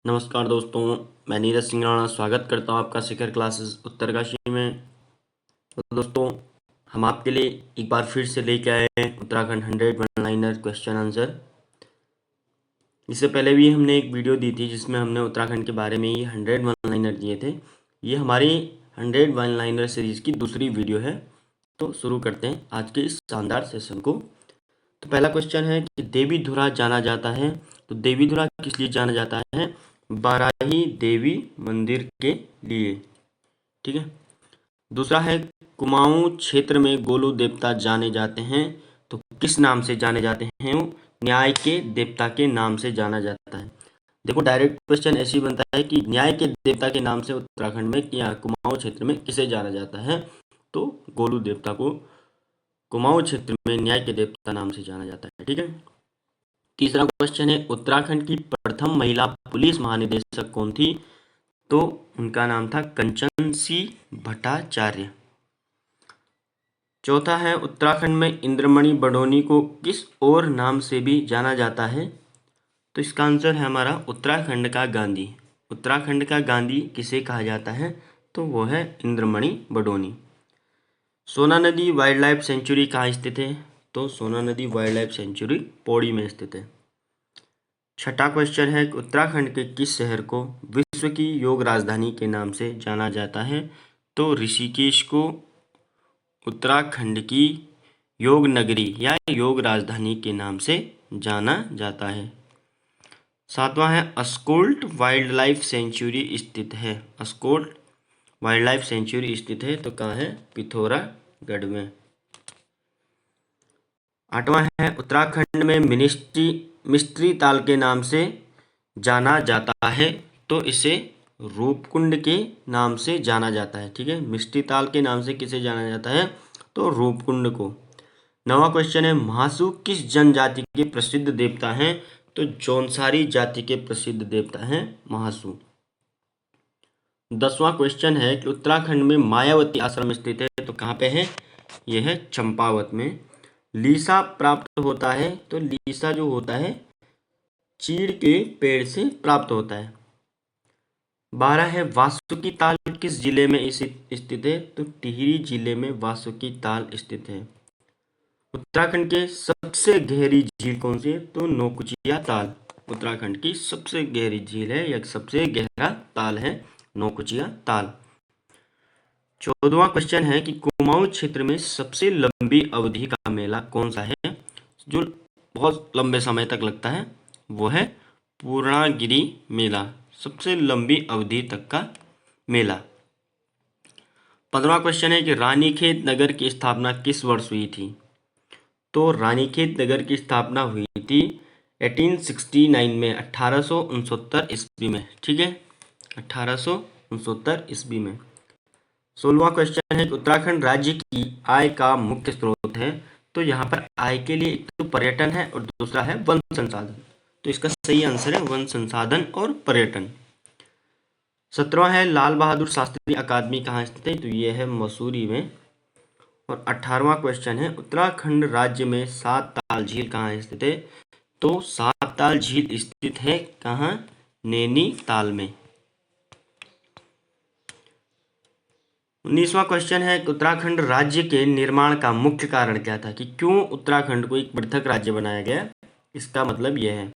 नमस्कार दोस्तों, मैं नीरज सिंह राणा स्वागत करता हूं आपका शिखर क्लासेस उत्तरकाशी में। तो दोस्तों, हम आपके लिए एक बार फिर से लेके आए हैं Uttarakhand 100 one liner question answer. इससे पहले भी हमने एक वीडियो दी थी जिसमें हमने उत्तराखंड के बारे में ही 100 वन लाइनर दिए थे। ये हमारी 100 वन लाइनर सीरीज की दूसरी वीडियो है। तो शुरू करते हैं आज के इस शानदार सेशन को। तो पहला क्वेश्चन है कि देवीधुरा जाना जाता है। तो देवीधुरा किस लिए जाना जाता है? बाराही देवी मंदिर के लिए। ठीक है। दूसरा है कुमाऊं क्षेत्र में गोलू देवता जाने जाते हैं। तो किस नाम से जाने जाते हैं? वो न्याय के देवता के नाम से जाना जाता है। देखो, डायरेक्ट क्वेश्चन ऐसे ही बनता है कि न्याय के देवता के नाम से उत्तराखंड में या कुमाऊं क्षेत्र में किसे जाना जाता है? तो गोलू देवता को कुमाऊं क्षेत्र में न्याय के देवता नाम से जाना जाता है। ठीक है। तीसरा क्वेश्चन है उत्तराखंड की प्रथम महिला पुलिस महानिदेशक कौन थी? तो उनका नाम था कंचन सिंह भट्टाचार्य। चौथा है उत्तराखंड में इंद्रमणि बडोनी को किस और नाम से भी जाना जाता है? तो इसका आंसर है हमारा उत्तराखंड का गांधी। उत्तराखंड का गांधी किसे कहा जाता है? तो वो है इंद्रमणि बडोनी। सोना नदी वाइल्ड लाइफ सेंचुरी कहाँ स्थित है? तो सोना नदी वाइल्ड लाइफ सेंचुरी पौड़ी में स्थित है। छठा क्वेश्चन है कि उत्तराखंड के किस शहर को विश्व की योग राजधानी के नाम से जाना जाता है? तो ऋषिकेश को उत्तराखंड की योग नगरी या योग राजधानी के नाम से जाना जाता है। सातवां है अस्कोल्ट वाइल्ड लाइफ सेंचुरी स्थित है। अस्कोल्ट वाइल्ड लाइफ सेंचुरी स्थित है तो कहाँ है? पिथौरागढ़ में। आठवां है उत्तराखंड में मिस्ट्री ताल के नाम से जाना जाता है। तो इसे रूपकुंड के नाम से जाना जाता है। ठीक है। मिस्ट्री ताल के नाम से किसे जाना जाता है? तो रूपकुंड को। नवा क्वेश्चन है महासू किस जनजाति के प्रसिद्ध देवता हैं? तो जौनसारी जाति के प्रसिद्ध देवता हैं महासू। 10वां क्वेश्चन है कि उत्तराखंड में मायावती आश्रम स्थित है तो कहाँ पे है? यह है चंपावत में। लीसा प्राप्त होता है। तो लीसा जो होता है चीड़ के पेड़ से प्राप्त होता है। 12 है वासुकी ताल किस जिले में स्थित है? तो टिहरी जिले में वासुकी ताल स्थित है। उत्तराखंड के सबसे गहरी झील कौन सी है? तो नौकुचिया ताल उत्तराखंड की सबसे गहरी झील है या सबसे गहरा ताल है नौकुचिया ताल। 14वां क्वेश्चन है कि कुमाऊं क्षेत्र में सबसे लंबी अवधि का मेला कौन सा है? जो बहुत लंबे समय तक लगता है वो है पूर्णागिरि मेला, सबसे लंबी अवधि तक का मेला। 15वां क्वेश्चन है कि रानीखेत नगर की स्थापना किस वर्ष हुई थी? तो रानीखेत नगर की स्थापना हुई थी 1869 में, 1869 ईस्वी में। ठीक है, 1869 ईस्वी में। 16वां क्वेश्चन है कि उत्तराखंड राज्य की आय का मुख्य स्रोत है। तो यहाँ पर आय के लिए एक तो पर्यटन है और दूसरा है वन संसाधन। तो इसका सही आंसर है वन संसाधन और पर्यटन। 17वां है लाल बहादुर शास्त्री अकादमी कहाँ स्थित है? तो ये है मसूरी में। और 18वां क्वेश्चन है उत्तराखंड राज्य में सात ताल झील कहाँ स्थित है? तो सात ताल झील स्थित है कहाँ? नैनीताल में। 19वां क्वेश्चन है कि उत्तराखंड राज्य के निर्माण का मुख्य कारण क्या था? कि क्यों उत्तराखंड को एक पृथक राज्य बनाया गया? इसका मतलब यह है।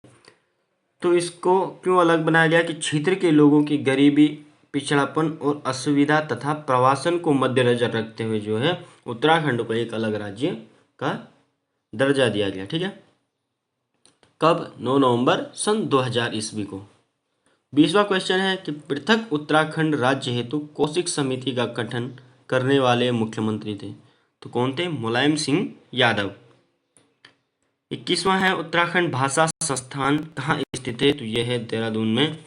तो इसको क्यों अलग बनाया गया? कि क्षेत्र के लोगों की गरीबी, पिछड़ापन और असुविधा तथा प्रवासन को मद्देनजर रखते हुए जो है उत्तराखंड को एक अलग राज्य का दर्जा दिया गया। ठीक है। कब? 9 नवंबर सन 2000 ईस्वी को। 20वां क्वेश्चन है कि पृथक उत्तराखंड राज्य हेतु कौशिक समिति का गठन करने वाले मुख्यमंत्री थे। तो कौन थे? मुलायम सिंह यादव। 21वां है उत्तराखंड भाषा संस्थान कहाँ स्थित है? तो यह है देहरादून में।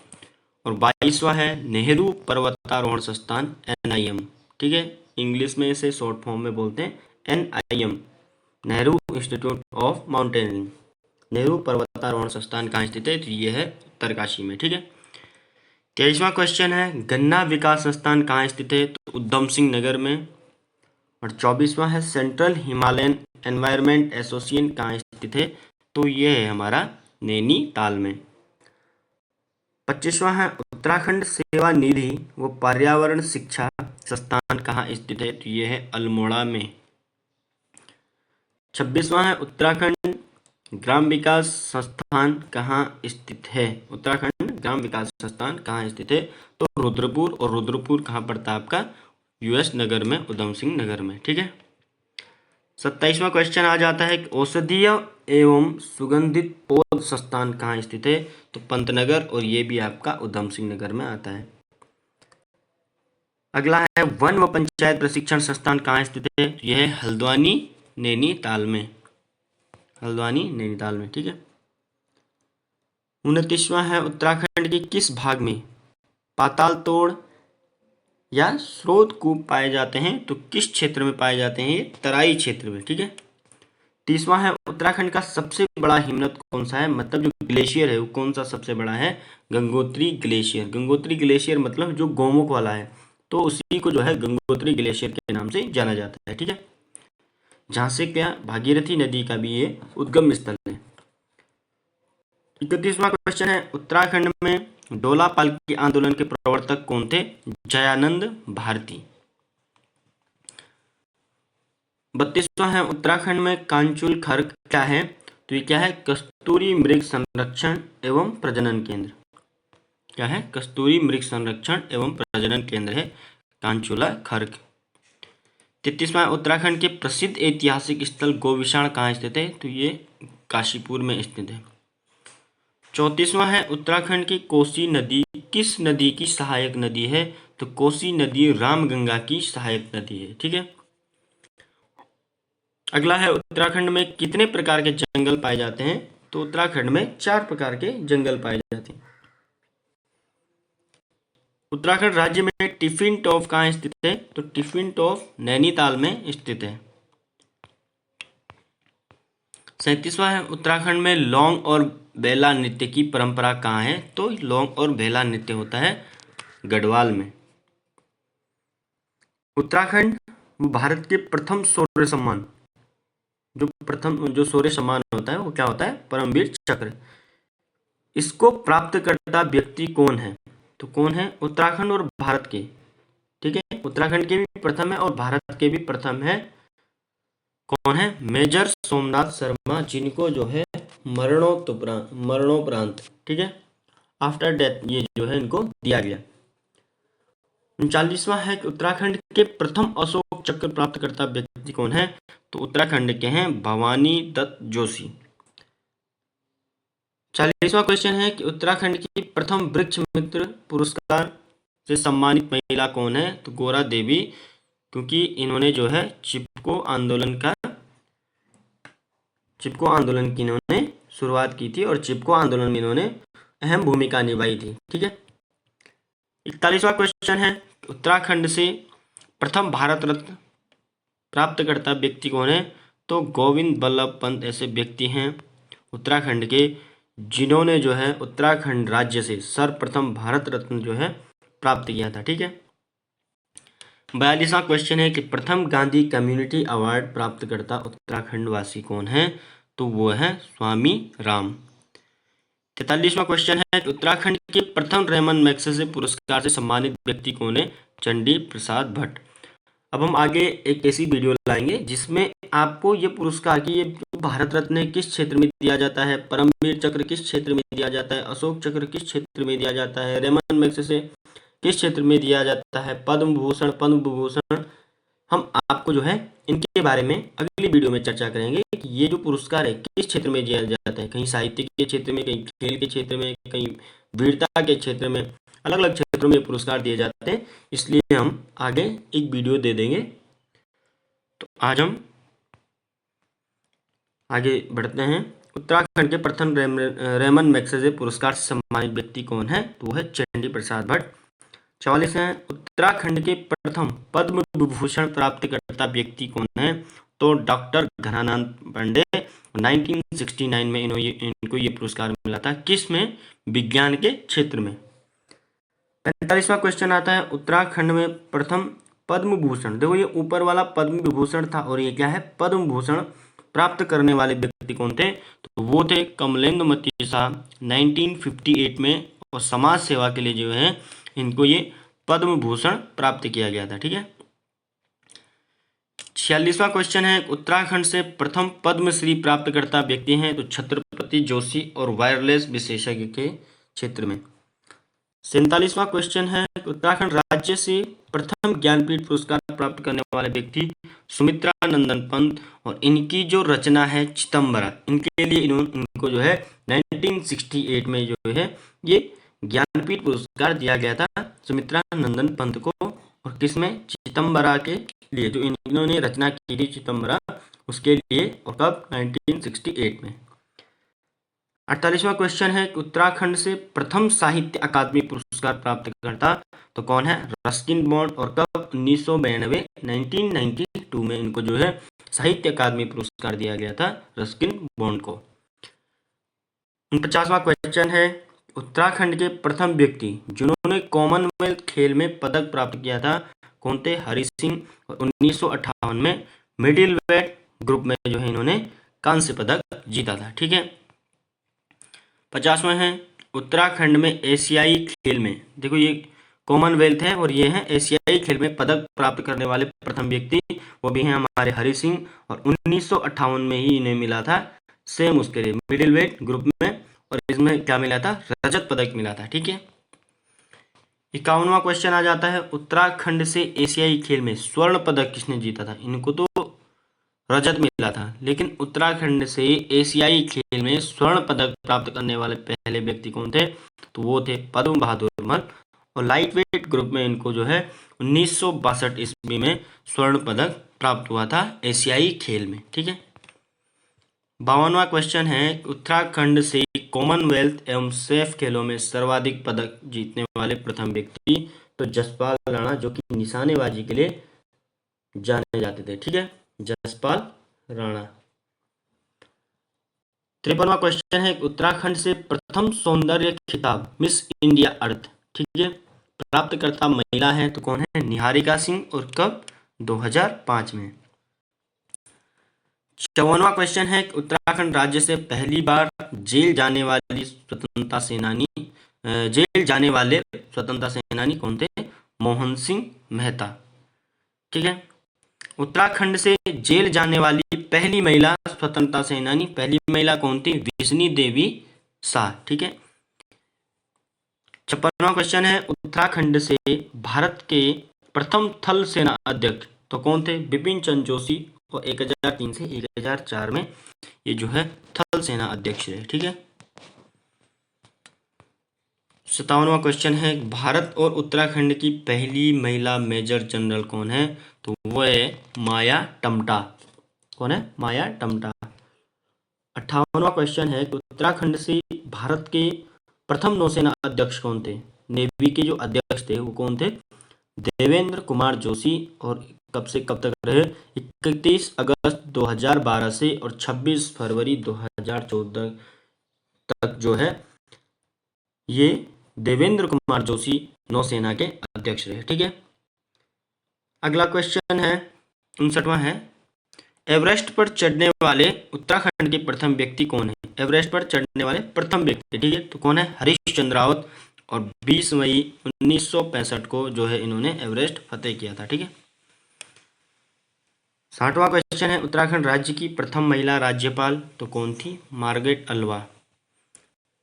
और 22वां है नेहरू पर्वतारोहण संस्थान NIM। ठीक है, इंग्लिश में इसे शॉर्ट फॉर्म में बोलते हैं NIM, Nehru institute of mountaineering. Nehru पर्वतारोहण संस्थान कहाँ स्थित है? तो यह है उत्तरकाशी में। ठीक है। 23वां क्वेश्चन है गन्ना विकास संस्थान कहाँ स्थित है? तो उधम सिंह नगर में। और 24वां है सेंट्रल हिमालयन एनवायरनमेंट एसोसिएशन कहाँ स्थित है? तो ये है हमारा नैनीताल में। 25वां है उत्तराखंड सेवा निधि व पर्यावरण शिक्षा संस्थान कहाँ स्थित है? तो ये है अल्मोड़ा में। 26वां है उत्तराखंड ग्राम विकास संस्थान कहाँ स्थित है? उत्तराखंड ग्राम विकास संस्थान कहाँ स्थित है? तो रुद्रपुर, और रुद्रपुर कहाँ पड़ता है आपका? यूएस नगर में, उधम सिंह नगर में। ठीक है। 27वां क्वेश्चन आ जाता है कि औषधीय एवं सुगंधित पौध संस्थान कहाँ स्थित है? तो पंतनगर, और ये भी आपका उधम सिंह नगर में आता है। अगला है वन व पंचायत प्रशिक्षण संस्थान कहाँ स्थित है? तो यह है हल्द्वानी नैनीताल में, हल्द्वानी नैनीताल में। ठीक है। 29वां है उत्तराखंड के किस भाग में पाताल तोड़ या स्रोत कूप पाए जाते हैं? तो किस क्षेत्र में पाए जाते हैं? ये तराई क्षेत्र में। ठीक है। 30वां है उत्तराखंड का सबसे बड़ा हिमनद कौन सा है? मतलब जो ग्लेशियर है वो कौन सा सबसे बड़ा है? गंगोत्री ग्लेशियर। गंगोत्री ग्लेशियर मतलब जो गोमुख वाला है, तो उसी को जो है गंगोत्री ग्लेशियर के नाम से जाना जाता है। ठीक है। जहां से क्या भागीरथी नदी का भी ये उद्गम स्थल है। 31वां क्वेश्चन है उत्तराखंड में डोला पालकी आंदोलन के प्रवर्तक कौन थे? जयानंद भारती। 32वां है उत्तराखंड में कांचुल खर्क क्या है? तो ये क्या है? कस्तूरी मृग संरक्षण एवं प्रजनन केंद्र। क्या है? कस्तूरी मृग संरक्षण एवं प्रजनन केंद्र है कांचुला खर्क। 33वां उत्तराखंड के प्रसिद्ध ऐतिहासिक स्थल गोविशाण कहाँ स्थित है? तो ये काशीपुर में स्थित है। 34वां है उत्तराखंड की कोसी नदी किस नदी की सहायक नदी है? तो कोसी नदी रामगंगा की सहायक नदी है। ठीक है। अगला है उत्तराखंड में कितने प्रकार के जंगल पाए जाते हैं? तो उत्तराखंड में 4 प्रकार के जंगल पाए जाते हैं। उत्तराखंड राज्य में टिफिन टॉप कहाँ स्थित है? तो टिफिन टॉप नैनीताल में स्थित है। 37वां है उत्तराखंड में लौंग और बेला नृत्य की परंपरा कहाँ है? तो लौंग और बेला नृत्य होता है गढ़वाल में। उत्तराखंड भारत के प्रथम शौर्य सम्मान, जो शौर्य सम्मान होता है वो क्या होता है? परमवीर चक्र। इसको प्राप्त करता व्यक्ति कौन है? तो कौन है? उत्तराखंड और भारत के। ठीक है। उत्तराखंड के भी प्रथम है और भारत के भी प्रथम है। कौन है? मेजर सोमनाथ शर्मा, जिनको जो है मरणोपरांत, ठीक है, आफ्टर डेथ, ये जो है इनको दिया गया। 39वां है कि उत्तराखंड के प्रथम अशोक चक्र प्राप्त करता व्यक्ति कौन है? तो उत्तराखंड के हैं भवानी दत्त जोशी। 40वां क्वेश्चन है कि उत्तराखंड की प्रथम वृक्ष मित्र पुरस्कार से सम्मानित महिला कौन है? तो गोरा देवी, क्योंकि इन्होंने जो है चिपको आंदोलन की इन्होंने शुरुआत की थी और चिपको आंदोलन में इन्होंने अहम भूमिका निभाई थी। ठीक है। 41वां क्वेश्चन है उत्तराखंड से प्रथम भारत रत्न प्राप्तकर्ता व्यक्ति कौन है? तो गोविंद बल्लभ पंत ऐसे व्यक्ति हैं उत्तराखंड के, जिन्होंने जो है उत्तराखंड राज्य से सर्वप्रथम भारत रत्न जो है प्राप्त किया था। ठीक है। 42वां क्वेश्चन है कि प्रथम गांधी कम्युनिटी अवार्ड प्राप्तकर्ता उत्तराखंड वासी कौन है? तो वो है स्वामी राम। 43वां क्वेश्चन है कि उत्तराखंड के प्रथम रेमन मैग्सेसे पुरस्कार से सम्मानित व्यक्ति कौन है? चंडी प्रसाद भट्ट। अब हम आगे एक ऐसी वीडियो लाएंगे जिसमें आपको ये पुरस्कार की, ये भारत रत्न किस क्षेत्र में दिया जाता है, परमवीर चक्र किस क्षेत्र में दिया जाता है, अशोक चक्र किस क्षेत्र में दिया जाता है, रेमन मैग्सेसे किस क्षेत्र में दिया जाता है, पद्म विभूषण, हम आपको जो है इनके बारे में अगली वीडियो में चर्चा करेंगे कि ये जो पुरस्कार है किस क्षेत्र में दिया जाता है। कहीं साहित्य के क्षेत्र में, कहीं खेल के क्षेत्र में, कहीं वीरता के क्षेत्र में, अलग अलग क्षेत्रों में पुरस्कार दिए जाते हैं। इसलिए हम आगे एक वीडियो दे देंगे। तो आज हम आगे बढ़ते हैं। उत्तराखंड के प्रथम रेमन मैग्सेसे पुरस्कार से सम्मानित व्यक्ति कौन है? तो वो है चंडी प्रसाद भट्ट। 44 है उत्तराखंड के प्रथम पद्म विभूषण प्राप्तकर्ता व्यक्ति कौन है? तो डॉक्टर घनानंद पांडे। 1969 में इनको ये पुरस्कार मिला था। किस में? विज्ञान के क्षेत्र में। 45वां क्वेश्चन आता है उत्तराखंड में प्रथम पद्म भूषण, देखो ये ऊपर वाला पद्म विभूषण था और ये क्या है? पद्म भूषण प्राप्त करने वाले व्यक्ति कौन थे? तो वो थे कमलेंद्र मतीसा 1958 में, और समाज सेवा के लिए जो है इनको ये पद्म भूषण प्राप्त किया गया था। ठीक है। 46वां क्वेश्चन है, उत्तराखंड से प्रथम पद्मश्री प्राप्तकर्ता व्यक्ति हैं? तो छत्रपति जोशी और वायरलेस विशेषज्ञ के क्षेत्र में। 47वां क्वेश्चन है, उत्तराखंड राज्य से प्रथम ज्ञानपीठ पुरस्कार प्राप्त करने वाले व्यक्ति सुमित्रा नंदन पंत, और इनकी जो रचना है चिदंबरा, इनके लिए इनको जो है 1968 में जो है ये ज्ञानपीठ पुरस्कार दिया गया था सुमित्रा नंदन पंत को। और किसमें? चिदंबरा के लिए, जो इन्होंने रचना की थी चिदंबरा, उसके लिए। और कब? 1968 में। 48वां क्वेश्चन है, उत्तराखंड से प्रथम साहित्य अकादमी पुरस्कार प्राप्त करता तो कौन है? Ruskin bond. और कब? 1992 1992 में इनको जो है साहित्य अकादमी पुरस्कार दिया गया था रस्किन बॉन्ड को। 49वां क्वेश्चन है, उत्तराखंड के प्रथम व्यक्ति जिन्होंने कॉमनवेल्थ खेल में पदक प्राप्त किया था कौन थे? हरि सिंह। और 1958 में मिडिल वेट ग्रुप में जो है इन्होंने कांस्य पदक जीता था। ठीक है। 50वां है, उत्तराखंड में एशियाई खेल में, देखो ये कॉमनवेल्थ है और ये है एशियाई खेल में पदक प्राप्त करने वाले प्रथम व्यक्ति, वो भी हैं हमारे हरि सिंह। और 1958 में ही इन्हें मिला था सेम उसके लिए मिडिल वेट ग्रुप में, और इसमें क्या मिला था? रजत पदक मिला था। ठीक है। 51वां क्वेश्चन आ जाता है, उत्तराखंड से एशियाई खेल में स्वर्ण पदक किसने जीता था? इनको तो रजत मिला था, लेकिन उत्तराखंड से एशियाई खेल में स्वर्ण पदक प्राप्त करने वाले पहले व्यक्ति कौन थे? तो वो थे पद्म बहादुर मल। और लाइट वेट ग्रुप में इनको जो है 1962 ईस्वी में स्वर्ण पदक प्राप्त हुआ था एशियाई खेल में। ठीक है। 52वां क्वेश्चन है, उत्तराखंड से कॉमनवेल्थ एवं सेफ खेलों में सर्वाधिक पदक जीतने वाले प्रथम व्यक्ति तो जसपाल राणा, जो कि निशानेबाजी के लिए जाने जाते थे। ठीक है, जसपाल राणा। 53वां क्वेश्चन है, उत्तराखंड से प्रथम सौंदर्य खिताब मिस इंडिया अर्थ, ठीक है, प्राप्तकर्ता महिला है तो कौन है? निहारिका सिंह। और कब? 2005 में। 54वां क्वेश्चन है, उत्तराखंड राज्य से पहली बार जेल जाने वाले स्वतंत्रता सेनानी कौन थे? मोहन सिंह मेहता। ठीक है। उत्तराखंड से जेल जाने वाली पहली महिला स्वतंत्रता सेनानी, पहली महिला कौन थी? विष्णु देवी शाह। ठीक है। 56वां क्वेश्चन है, उत्तराखंड से भारत के प्रथम थल सेना अध्यक्ष तो कौन थे? बिपिन चंद्र जोशी। और 1003 से 1004 में ये जो है थल सेना अध्यक्ष रहे। ठीक है। 57वां क्वेश्चन है, भारत और उत्तराखंड की पहली महिला मेजर जनरल कौन है? तो वो है माया टम्टा। कौन है? माया टम्टा। 58वां क्वेश्चन है, उत्तराखंड से भारत के प्रथम नौसेना अध्यक्ष कौन थे? नेवी के जो अध्यक्ष थे वो कौन थे? देवेंद्र कुमार जोशी। और कब से कब तक रहे? 31 अगस्त 2012 से और 26 फरवरी 2014 तक जो है ये देवेंद्र कुमार जोशी नौसेना के अध्यक्ष रहे। ठीक है। अगला क्वेश्चन है 59वां है, एवरेस्ट पर चढ़ने वाले उत्तराखंड के प्रथम व्यक्ति कौन है? एवरेस्ट पर चढ़ने वाले प्रथम व्यक्ति, ठीक है, तो कौन है? हरीश रावत। और 20 मई 1965 को जो है इन्होंने एवरेस्ट फतेह किया था। ठीक है। 60वां क्वेश्चन है, उत्तराखंड राज्य की प्रथम महिला राज्यपाल तो कौन थी? Margaret Alva.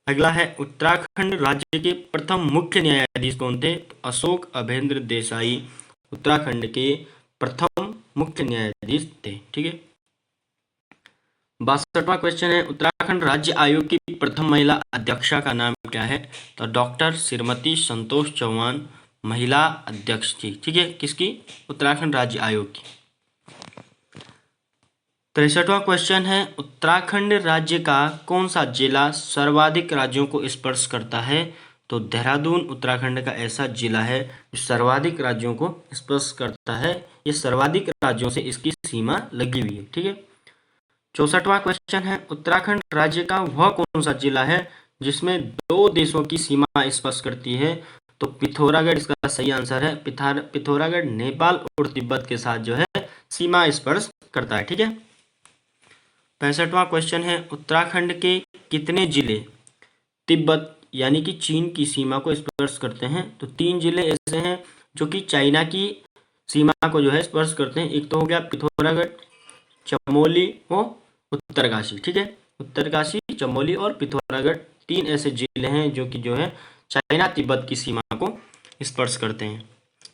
अगला है, उत्तराखंड राज्य के प्रथम मुख्य न्यायाधीश कौन थे? अशोक अभेंद्र देसाई उत्तराखंड के प्रथम मुख्य न्यायाधीश थे। ठीक है। 62वां क्वेश्चन है, उत्तराखंड राज्य आयोग की प्रथम महिला अध्यक्षा का नाम क्या है? तो डॉक्टर श्रीमती संतोष चौहान महिला अध्यक्ष थी। ठीक है, किसकी? उत्तराखंड राज्य आयोग की। 63वां क्वेश्चन है, उत्तराखंड राज्य का कौन सा जिला सर्वाधिक राज्यों को स्पर्श करता है? तो देहरादून उत्तराखंड का ऐसा जिला है जो सर्वाधिक राज्यों को स्पर्श करता है। ये सर्वाधिक राज्यों से इसकी सीमा लगी हुई है। ठीक है। 64वां क्वेश्चन है, उत्तराखंड राज्य का वह कौन सा जिला है जिसमें 2 देशों की सीमा स्पर्श करती है? तो पिथौरागढ़ इसका सही आंसर है। पिथौरागढ़ नेपाल और तिब्बत के साथ जो है सीमा स्पर्श करता है। ठीक है। 65वां क्वेश्चन है, उत्तराखंड के कितने जिले तिब्बत यानी कि चीन की सीमा को स्पर्श करते हैं। तो 3 जिले ऐसे हैं जो कि चाइना की सीमा को जो है स्पर्श करते हैं। एक तो हो गया पिथौरागढ़, चमोली और उत्तरकाशी। ठीक है, उत्तरकाशी, चमोली और पिथौरागढ़ 3 ऐसे जिले हैं जो कि जो है चाइना तिब्बत की सीमा को स्पर्श करते हैं।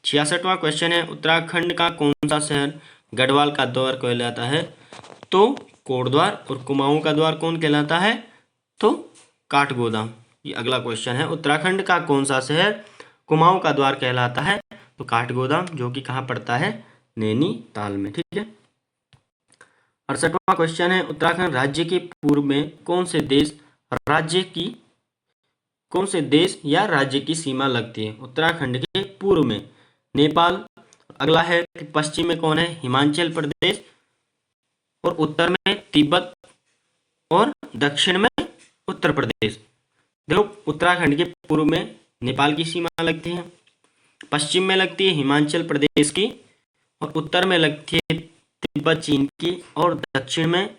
66वां क्वेश्चन है, उत्तराखंड का कौन सा शहर गढ़वाल का द्वार कहलाता है? तो कोटद्वार। और कुमाऊं का द्वार कौन कहलाता है? तो काठगोदाम। ये अगला क्वेश्चन है, उत्तराखंड का कौन सा शहर कुमाऊं का द्वार कहलाता है? तो काठगोदाम, जो कि कहाँ पड़ता है? नैनीताल में। ठीक है। 68वां क्वेश्चन है, उत्तराखंड राज्य के पूर्व में कौन से देश या राज्य की सीमा लगती है? उत्तराखंड के पूर्व में नेपाल। अगला है कि पश्चिम में कौन है? हिमाचल प्रदेश। और उत्तर में तिब्बत और दक्षिण में उत्तर प्रदेश। देखो, उत्तराखंड के पूर्व में नेपाल की सीमा लगती है, पश्चिम में लगती है हिमाचल प्रदेश की, और उत्तर में लगती है तिब्बत चीन की, और दक्षिण में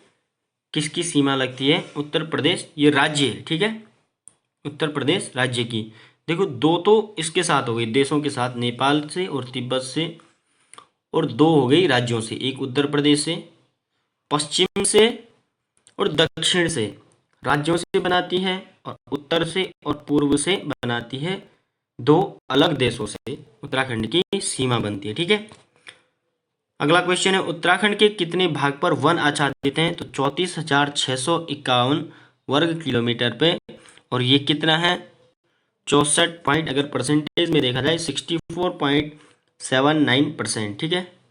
किसकी सीमा लगती है? उत्तर प्रदेश। ये राज्य है। ठीक है, उत्तर प्रदेश राज्य की। देखो, 2 तो इसके साथ हो गई, देशों के साथ, नेपाल से और तिब्बत से, और 2 हो गई राज्यों से, एक उत्तर प्रदेश से, पश्चिम से और दक्षिण से राज्यों से बनाती है, और उत्तर से और पूर्व से बनाती है। 2 अलग देशों से उत्तराखंड की सीमा बनती है। ठीक है। अगला क्वेश्चन है, उत्तराखंड के कितने भाग पर वन आच्छादित हैं? तो 34,651 वर्ग किलोमीटर पे। और ये कितना है? 64 पॉइंट, अगर परसेंटेज में देखा जाए 64.79%। ठीक है।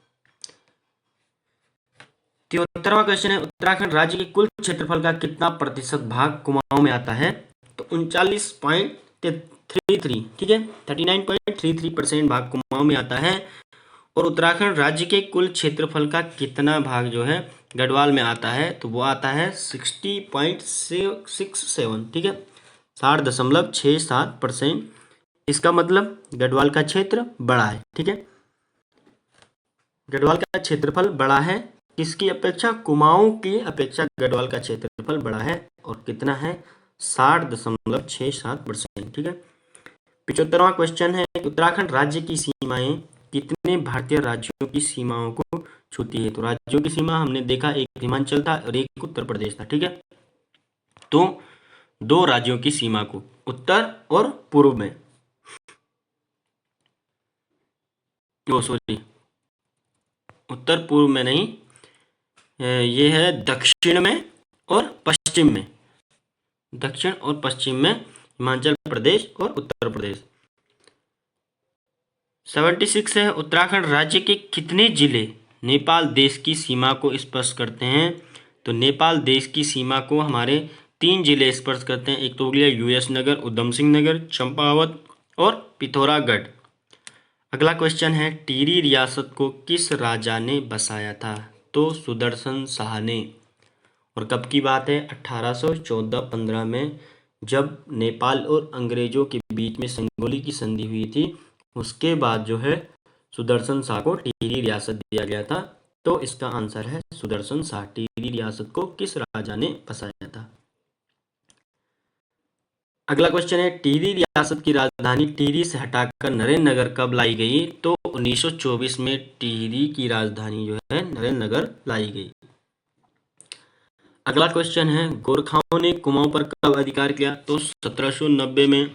73वां क्वेश्चन है, उत्तराखंड राज्य के कुल क्षेत्रफल का कितना प्रतिशत भाग कुमाऊं में आता है? तो 39.33। ठीक है, 39.33% भाग कुमाऊं में आता है। और उत्तराखंड राज्य के कुल क्षेत्रफल का कितना भाग जो है गढ़वाल में आता है? तो वो आता है 60.67। ठीक है, 60.67%। इसका मतलब गढ़वाल का क्षेत्र बड़ा है। ठीक है, गढ़वाल का क्षेत्रफल बड़ा है किसकी अपेक्षा? कुमाऊं की अपेक्षा गढ़वाल का क्षेत्रफल बड़ा है। और कितना है? 60.67%। ठीक है। 75वां क्वेश्चन है, उत्तराखंड राज्य की सीमाएं कितने भारतीय राज्यों की सीमाओं को छूती है? तो राज्यों की सीमा हमने देखा, एक हिमाचल था और एक उत्तर प्रदेश था। ठीक है, तो 2 राज्यों की सीमा को, उत्तर और पूर्व में, उत्तर पूर्व में नहीं, ये है दक्षिण में और पश्चिम में, दक्षिण और पश्चिम में हिमाचल प्रदेश और उत्तर प्रदेश। 76 है, उत्तराखंड राज्य के कितने जिले नेपाल देश की सीमा को स्पर्श करते हैं? तो नेपाल देश की सीमा को हमारे 3 जिले स्पर्श करते हैं। एक तो हो गया यूएस नगर, उधम सिंह नगर, चंपावत और पिथौरागढ़। अगला क्वेश्चन है, टिहरी रियासत को किस राजा ने बसाया था? तो सुदर्शन शाह ने। और कब की बात है? 1814-15 में, जब नेपाल और अंग्रेजों के बीच में संगोली की संधि हुई थी, उसके बाद जो है सुदर्शन शाह को टिहरी रियासत दिया गया था। तो इसका आंसर है सुदर्शन शाह। टिहरी रियासत को किस राजा ने बसाया था? अगला क्वेश्चन है, टिहरी रियासत की राजधानी टिहरी से हटाकर नरेंद्र नगर कब लाई गई? तो 1924 में टिहरी की राजधानी जो है नरेंद्र नगर लाई गई। अगला क्वेश्चन है, गोरखाओं ने कुमाऊं पर कब अधिकार किया? तो 1790 में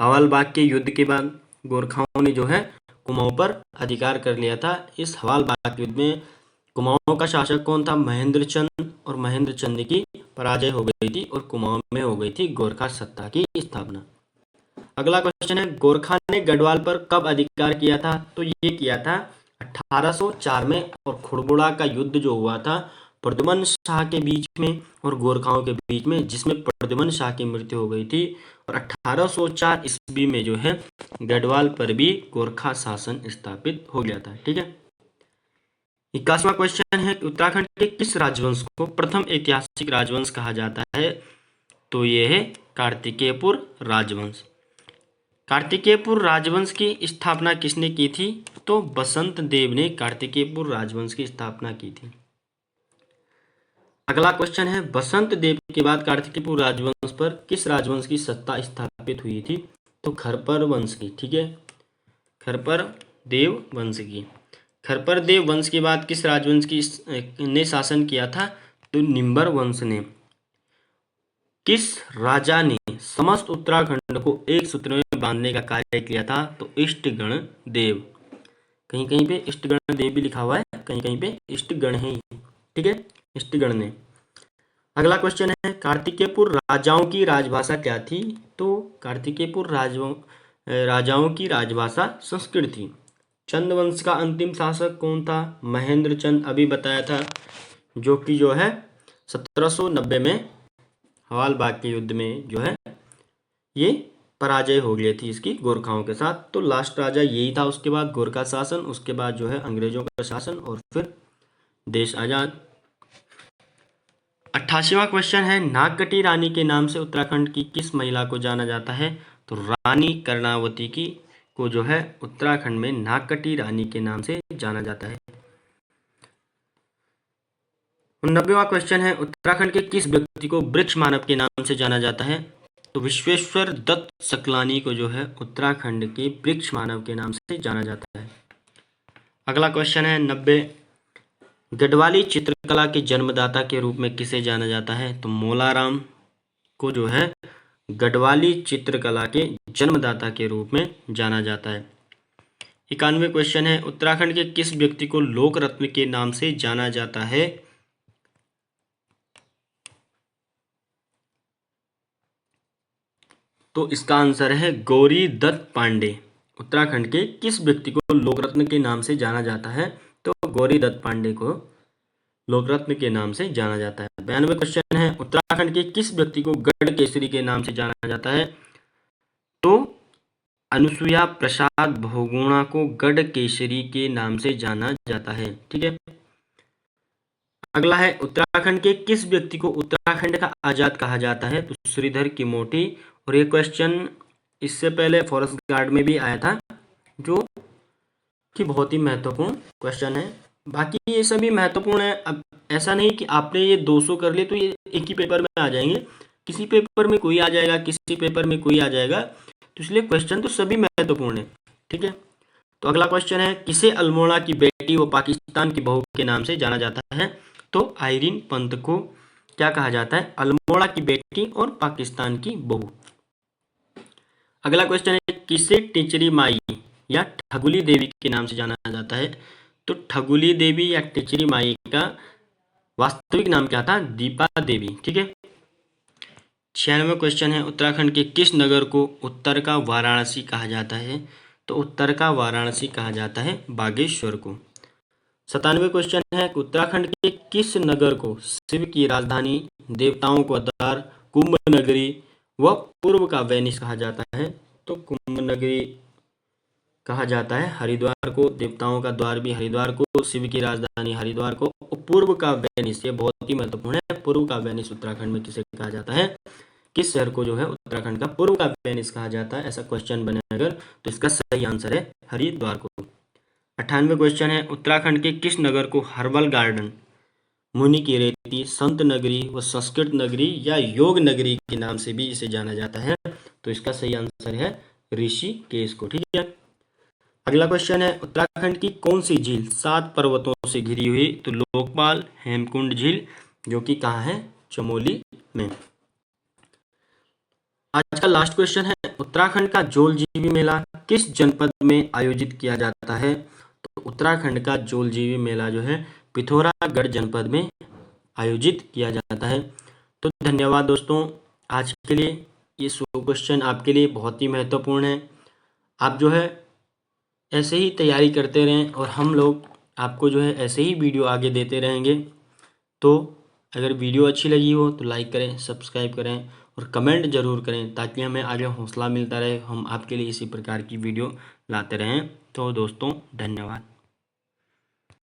हवालबाग के युद्ध के बाद गोरखाओं ने जो है कुमाऊं पर अधिकार कर लिया था। इस हवालबाग युद्ध में कुमाऊं का शासक कौन था? महेंद्र चंद। और महेंद्र चंद की पराजय हो गई थी और कुमाऊं में हो गई थी गोरखा सत्ता की स्थापना। अगला क्वेश्चन है, गोरखा ने गढ़वाल पर कब अधिकार किया था? तो ये किया था 1804 में। और खुड़बुड़ा का युद्ध जो हुआ था प्रद्युमन शाह के बीच में और गोरखाओं के बीच में, जिसमें प्रद्युमन शाह की मृत्यु हो गई थी। और 1804 ईस्वी में जो है गढ़वाल पर भी गोरखा शासन स्थापित हो गया था। ठीक है। 81वां क्वेश्चन है, उत्तराखंड के किस राजवंश को प्रथम ऐतिहासिक राजवंश कहा जाता है? तो ये है कार्तिकेयपुर राजवंश। कार्तिकेयपुर राजवंश की स्थापना किसने की थी? तो बसंत देव ने कार्तिकेयपुर राजवंश की स्थापना की थी। अगला क्वेश्चन है, बसंत देव के बाद कार्तिकेयपुर राजवंश पर किस राजवंश की सत्ता स्थापित हुई थी? तो खरपर वंश की। ठीक है, खरपर देव वंश की। खरपर देव वंश के बाद किस राजवंश की ने शासन किया था? तो निम्बर वंश ने। किस राजा ने समस्त उत्तराखंड को एक सूत्र में बांधने का कार्य किया था? तो इष्टगण देव। कहीं कहीं पे इष्टगण देव भी लिखा हुआ है, कहीं कहीं पे इष्टगण है। ठीक है, इष्टगण ने। अगला क्वेश्चन है, कार्तिकेयपुर राजाओं की राजभाषा क्या थी? तो कार्तिकेयपुर राजाओं की राजभाषा संस्कृत थी। चंद वंश का अंतिम शासक कौन था? महेंद्र चंद, अभी बताया था, जो कि जो है 1790 में हवाल बाग के युद्ध में जो है ये पराजय हो गई थी इसकी गोरखाओं के साथ। तो लास्ट राजा यही था। उसके बाद गोरखा शासन, उसके बाद जो है अंग्रेजों का शासन और फिर देश आजाद। 88वां क्वेश्चन है, नागकटी रानी के नाम से उत्तराखंड की किस महिला को जाना जाता है? तो रानी कर्णावती की को जो है उत्तराखंड में नागकटी रानी के नाम से जाना जाता है। 89वां क्वेश्चन है, उत्तराखंड के किस व्यक्ति को वृक्ष मानव के नाम से जाना जाता है? तो विश्वेश्वर दत्त सकलानी को जो है उत्तराखंड के वृक्ष मानव के नाम से जाना जाता है। अगला क्वेश्चन है 90, गढ़वाली चित्रकला के जन्मदाता के रूप में किसे जाना जाता है? तो मोलाराम को जो है गढ़वाली चित्रकला के जन्मदाता के रूप में जाना जाता है। 91 क्वेश्चन है, उत्तराखंड के किस व्यक्ति को लोक रत्न के नाम से जाना जाता है? तो इसका आंसर है गौरी दत्त पांडे। उत्तराखंड के किस व्यक्ति को लोकरत्न के नाम से जाना जाता है? तो गौरी दत्त पांडे को लोकरत्न के नाम से जाना जाता है। 92 क्वेश्चन है, उत्तराखंड के किस व्यक्ति को गढ़ केसरी के नाम से जाना जाता है? तो अनुसुया प्रसाद बहुगुणा को गढ़ केसरी के नाम से जाना जाता है। ठीक है, अगला है, उत्तराखंड के किस व्यक्ति को उत्तराखंड का आजाद कहा जाता है? तो श्रीधर किमोटी। और ये क्वेश्चन इससे पहले फॉरेस्ट गार्ड में भी आया था, जो कि बहुत ही महत्वपूर्ण क्वेश्चन है। बाकी ये सभी महत्वपूर्ण है। अब ऐसा नहीं कि आपने ये 200 कर लिए तो ये एक ही पेपर में आ जाएंगे, किसी पेपर में कोई आ जाएगा, किसी पेपर में कोई आ जाएगा, तो इसलिए क्वेश्चन तो सभी महत्वपूर्ण है। ठीक है, तो अगला क्वेश्चन है, किसे अल्मोड़ा की बेटी व पाकिस्तान की बहू के नाम से जाना जाता है? तो आइरीन पंत को क्या कहा जाता है? अल्मोड़ा की बेटी और पाकिस्तान की बहू। अगला क्वेश्चन है, किसे टिचरी माई या ठगुली देवी के नाम से जाना जाता है? तो ठगुली देवी या टिचरी माई का वास्तविक नाम क्या था? दीपा देवी। ठीक है, 96वां क्वेश्चन है, उत्तराखंड के किस नगर को उत्तर का वाराणसी कहा जाता है? तो उत्तर का वाराणसी कहा जाता है बागेश्वर को। 97वां क्वेश्चन है, उत्तराखंड के किस नगर को शिव की राजधानी, देवताओं का द्वार, कुंभ नगरी व पूर्व का वेनिस कहा जाता है? तो कुंभ नगरी कहा जाता है हरिद्वार को, देवताओं का द्वार भी हरिद्वार को, शिव की राजधानी हरिद्वार को, पूर्व का वेनिस, ये बहुत ही महत्वपूर्ण है, पूर्व का वेनिस उत्तराखंड में किसे कहा जाता है? किस शहर को जो है उत्तराखंड का पूर्व का वेनिस कहा जाता है? ऐसा क्वेश्चन बने अगर, तो इसका सही आंसर है हरिद्वार को। 98वां क्वेश्चन है, उत्तराखंड के किस नगर को हर्बल गार्डन, मुनि की रेती, संत नगरी व संस्कृत नगरी या योग नगरी के नाम से भी इसे जाना जाता है? तो इसका सही आंसर है ऋषिकेश को। ठीक है, अगला क्वेश्चन है, उत्तराखंड की कौन सी झील 7 पर्वतों से घिरी हुई? तो लोकपाल हेमकुंड झील, जो कि कहाँ है? चमोली में। आज का लास्ट क्वेश्चन है, उत्तराखंड का जोलजीबी मेला किस जनपद में आयोजित किया जाता है? तो उत्तराखंड का जोलजीबी मेला जो है पिथौरागढ़ जनपद में आयोजित किया जाता है। तो धन्यवाद दोस्तों, आज के लिए ये 100 क्वेश्चन आपके लिए बहुत ही महत्वपूर्ण है। आप जो है ऐसे ही तैयारी करते रहें और हम लोग आपको जो है ऐसे ही वीडियो आगे देते रहेंगे। तो अगर वीडियो अच्छी लगी हो तो लाइक करें, सब्सक्राइब करें और कमेंट ज़रूर करें, ताकि हमें आगे हौसला मिलता रहे, हम आपके लिए इसी प्रकार की वीडियो लाते रहें। तो दोस्तों धन्यवाद।